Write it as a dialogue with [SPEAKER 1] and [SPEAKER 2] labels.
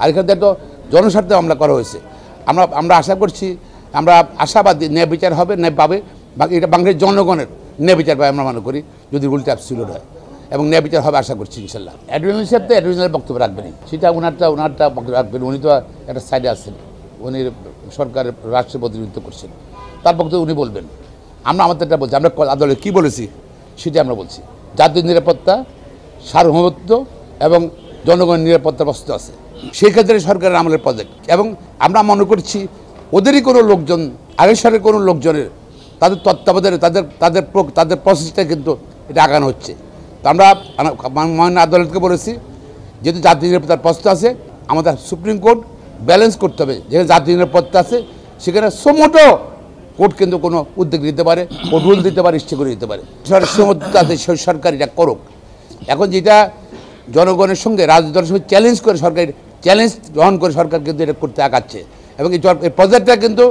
[SPEAKER 1] আর এখানে তো জনস্বার্থে মামলা করা হয়েছে। আমরা আশা করছি, আমরা আশাবাদী ন্যায় বিচার হবে, ন্যায় পাবে। বাকি এটা বাংলাদেশের জনগণের ন্যায় বিচার পাবে আমরা মনে করি, যদি রুলটা অ্যাবসলিউট হয়, এবং ন্যায় বিচার হবে আশা করছি ইনশাল্লাহ। অ্যাডমিনাল সাহেব তো অ্যাডমিনালের বক্তব্য রাখবেনই, সেটা ওনারটা বক্তব্য রাখবেন। উনি তো একটা সাইডে আসছেন, উনি সরকারের রাষ্ট্রের প্রতিনিধিত্ব করছেন, তার বক্তব্য উনি বলবেন। আমরা আমাদেরটা বলছি, আমরা আদালতে কী বলেছি সেটা আমরা বলছি। জাতীয় নিরাপত্তা, সার্বভৌমত্ব এবং জনগণের নিরাপত্তার প্রশ্ন আছে, সেই ক্ষেত্রে সরকারের আমলের প্রজেক্ট। এবং আমরা মনে করছি ওদেরই কোনো লোকজন, আগের সালের কোনো লোকজনের তাদের তত্ত্বাবধানে তাদের প্রসেসটা কিন্তু এটা আগানো হচ্ছে। তো আমরা মাননীয় আদালতকে বলেছি, যেহেতু জাতীয় নিরাপত্তার প্রশ্ন আছে, আমাদের সুপ্রিম কোর্ট ব্যালেন্স করতে হবে। যেখানে জাতীয় নিরাপত্তা আছে সেখানে সোমোটো কোর্ট কিন্তু কোনো উদ্যোগ নিতে পারে, ও রুল দিতে পারে, ইচ্ছে করে দিতে পারে। সরকার এটা করুক। এখন যেটা জনগণের সঙ্গে রাজনৈতিক দলের সঙ্গে চ্যালেঞ্জ করে, সরকার চ্যালেঞ্জ গ্রহণ করে সরকার কিন্তু এটা করতে আগাচ্ছে, এবং এই প্রজেক্টটা কিন্তু